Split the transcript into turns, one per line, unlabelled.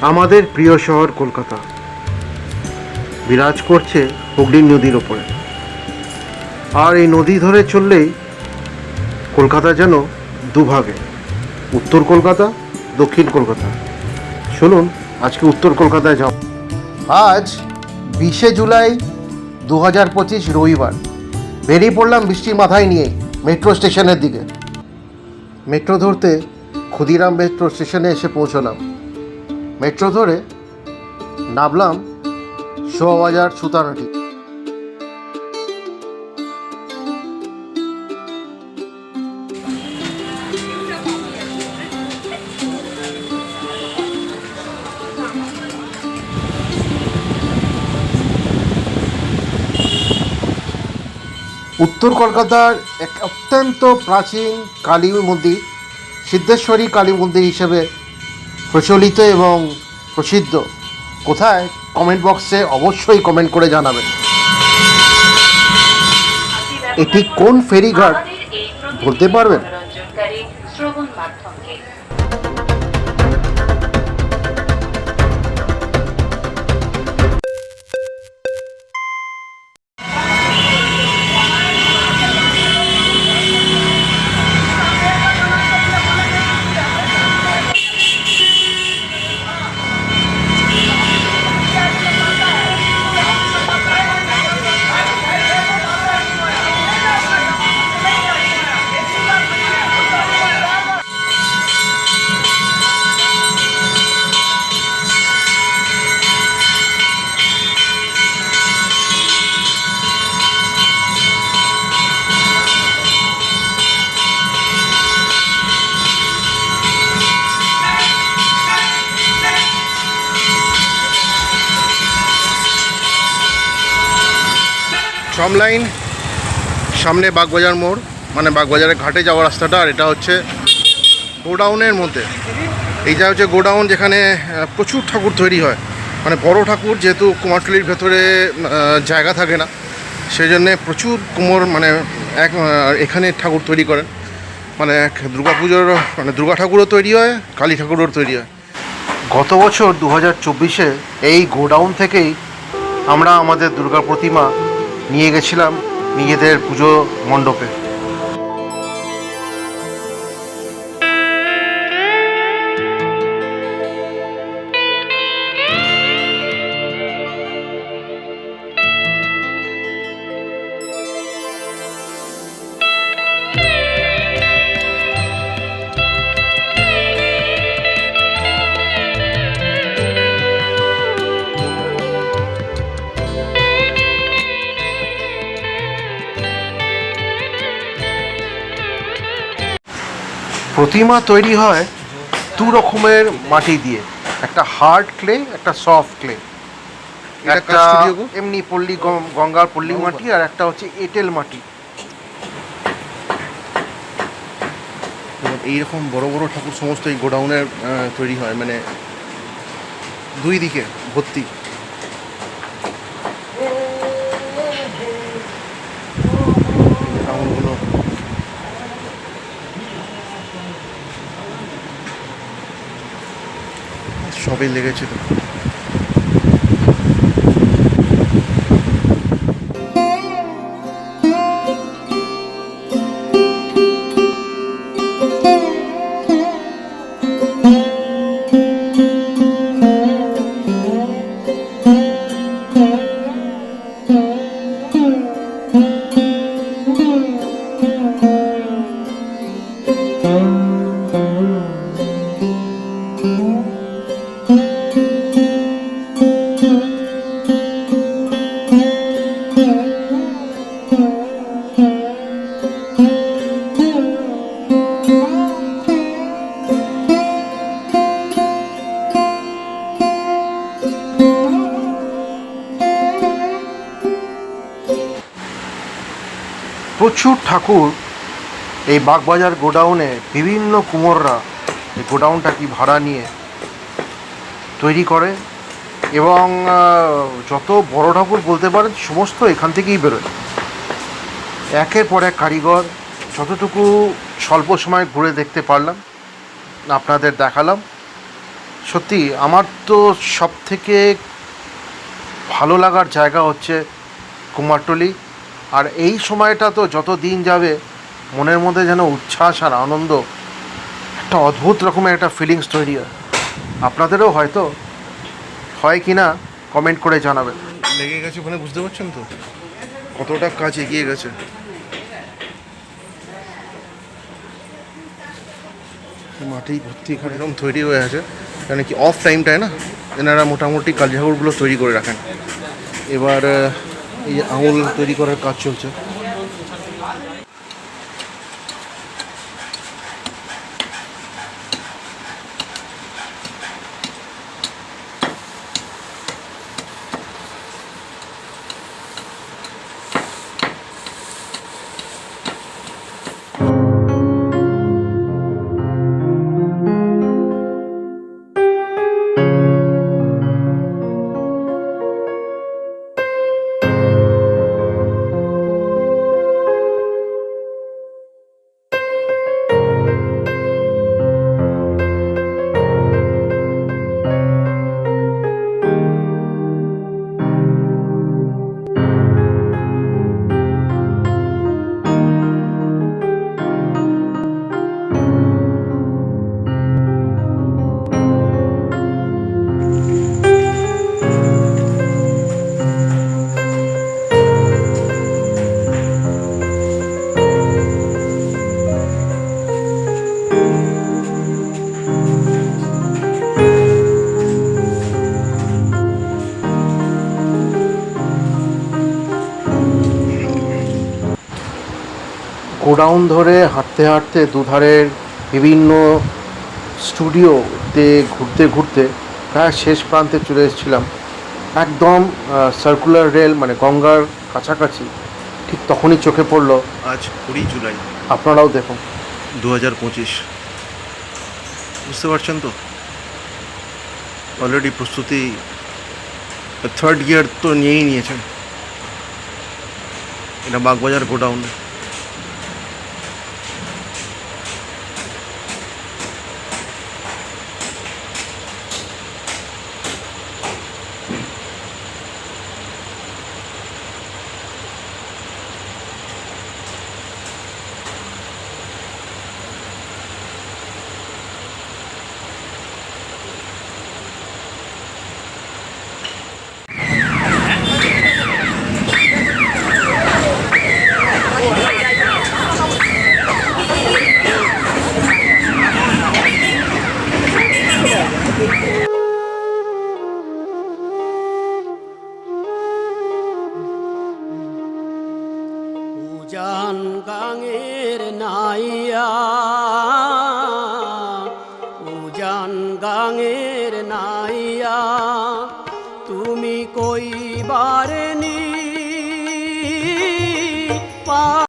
আমাদের প্রিয় শহর কলকাতা বিরাজ করছে হুগলি নদীর ওপরে। আর এই নদী ধরে চললেই কলকাতা যেন দুভাগে, উত্তর কলকাতা, দক্ষিণ কলকাতা। শুনুন আজকে উত্তর কলকাতায় যাব। আজ 20শে জুলাই 2025 রবিবার। বেরিয়ে পড়লাম বৃষ্টির মাথায় নিয়ে মেট্রো স্টেশনের দিকে। মেট্রো ধরতে ক্ষুদিরাম মেট্রো স্টেশনে এসে পৌঁছলাম। মেট্রো ধরে নামলাম শোভাবাজার সুতারহাটি। উত্তর কলকাতার এক অত্যন্ত প্রাচীন কালী মন্দির, সিদ্ধেশ্বরী কালী মন্দির হিসেবে প্রচলিত এবং প্রসিদ্ধ। কোথায়? কমেন্ট বক্সে অবশ্যই কমেন্ট করে জানাবেন। এটি কোন ফেরিঘাট বলতে পারবেন? ট্রাম লাইন, সামনে বাগবাজার মোড়, মানে বাগবাজারের ঘাটে যাওয়ার রাস্তাটা। আর এটা হচ্ছে গোডাউনের মধ্যে। এইটা হচ্ছে গোডাউন, যেখানে প্রচুর ঠাকুর তৈরি হয়, মানে বড় ঠাকুর। যেহেতু কুমারটুলির ভেতরে জায়গা থাকে না, সেই জন্যে প্রচুর কুমোর মানে এখানে ঠাকুর তৈরি করেন। মানে দুর্গা পুজোর মানে দুর্গা ঠাকুরও তৈরি হয়, কালী ঠাকুরও তৈরি হয়। গত বছর 2024-এ এই গোডাউন থেকেই আমরা আমাদের দুর্গা প্রতিমা নিয়ে গেছিলাম নিজেদের পুজো মণ্ডপে। প্রতিমা তৈরি হয় দু রকমের মাটি দিয়ে, একটা হার্ড ক্লে, একটা সফট ক্লে। একটা এমনি পল্লী গঙ্গার পল্লী মাটি, আর একটা হচ্ছে এঁটেল মাটি। এইরকম বড় বড় ঠাকুর সমস্ত এই গোডাউনের তৈরি হয়, মানে দুই দিকে ভর্তি। সবই লেগেছে তো। প্রচুর ঠাকুর এই বাগবাজার গোডাউনে বিভিন্ন কুমোররা এই গোডাউনটা কি ভাড়া নিয়ে তৈরি করে, এবং যত বড় ঠাকুর বলতে পারেন সমস্ত এখান থেকেই বেরোয়। একের পর এক কারিগর, যতটুকু স্বল্প সময় ঘুরে দেখতে পারলাম আপনাদের দেখালাম। সত্যি আমার তো সব থেকে ভালো লাগার জায়গা হচ্ছে কুমারটুলি। আর এই সময়টা তো যত দিন যাবে মনের মধ্যে যেন উচ্ছ্বাস আর আনন্দ, একটা অদ্ভুত রকমের একটা ফিলিংস তৈরি হয়। আপনাদেরও হয়তো হয় কি না কমেন্ট করে জানাবেন। লেগে গেছে ওখানে, বুঝতে পারছেন তো কতটা কাজ এগিয়ে গেছে। মাটি ভর্তি এখানে এরকম তৈরি হয়ে আছে, কারণ কি অফ টাইমটায় না এনারা মোটামুটি কালঝাগরগুলো তৈরি করে রাখেন। এবার এই যে আঙুল তৈরি করার কাজ চলছে। গোডাউন ধরে হাঁটতে হাঁটতে দুধারের বিভিন্ন স্টুডিওতে ঘুরতে ঘুরতে প্রায় শেষ প্রান্তে চলে এসেছিলাম। একদম সার্কুলার রেল মানে গঙ্গার কাছাকাছি। ঠিক তখনই চোখে পড়লো আজ 20 জুলাই, আপনারাও দেখুন 2025। বুঝতে পারছেন তো অলরেডি প্রস্তুতি থার্ড গিয়ার তো নিয়েই নিয়েছেন। এটা বাগবাজার গোডাউন।
উজান গাঙের নাইয়া, উজান গাঙের নাইয়া, তুমি কইবারে নি